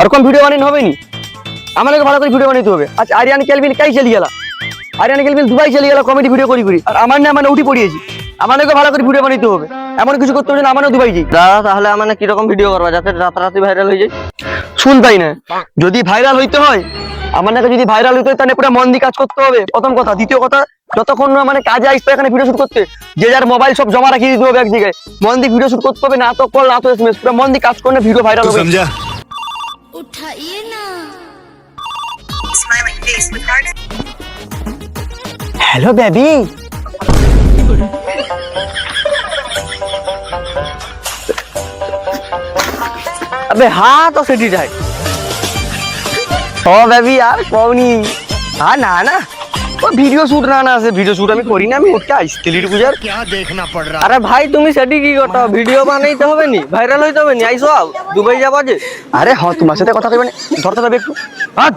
और कौन वीडियो बनाने হবে নি আমাদেরকে ভালো করে ভিডিও বানাইতে হবে। আজ আরিয়ান কেলভিন কাই চলে গেল, আরিয়ান কেলভিন দুবাই চলে গেল কমেডি ভিডিও করি করি, আর আমার না মানে উঠি পড়িয়েছি। আমাদেরকে ভালো করে ভিডিও বানাইতে হবে, এমন কিছু করতে হবে না আমারও দুবাই যাই। দাদা তাহলে মানে কিরকম ভিডিও করবা যাতে রাতারাতি ভাইরাল হয়ে যায়? শুন তাই না, যদি ভাইরাল হইতে হয় আমাদেরকে, যদি ভাইরাল হইতে হয় তাহলে পুরো মন দিয়ে কাজ করতে হবে, প্রথম কথা। দ্বিতীয় কথা, যতক্ষণ না মানে কাজে আসতে এখানে ভিডিও শুট করতে, যে যার মোবাইল সব জমা রাখিয়ে দিতে হবে এক জায়গায়, মন দিয়ে ভিডিও শুট করতে হবে, না তো কল না তো এসএমএস, পুরো মন দিয়ে কাজ করলে ভিডিও ভাইরাল হবে। उठाइए ना। हेलो बेबी, अबे हाँ तो सिटी जाए। ओ बेबी यार कौनी, हाँ ना ना वो ভিডিও শুট না আছে, ভিডিও শুট আমি করি না, আমি ওটা আসছিলি পূজার। क्या देखना पड़ रहा আরে ভাই তুমি সেটি কি করতে ভিডিও বানাইতে হবে নি, ভাইরাল হইতে হবে নি, আইসো দুবাই যাবা যে। আরে হ্যাঁ তোমার সাথে কথা কইবে না, ধরতে হবে একটু। হাত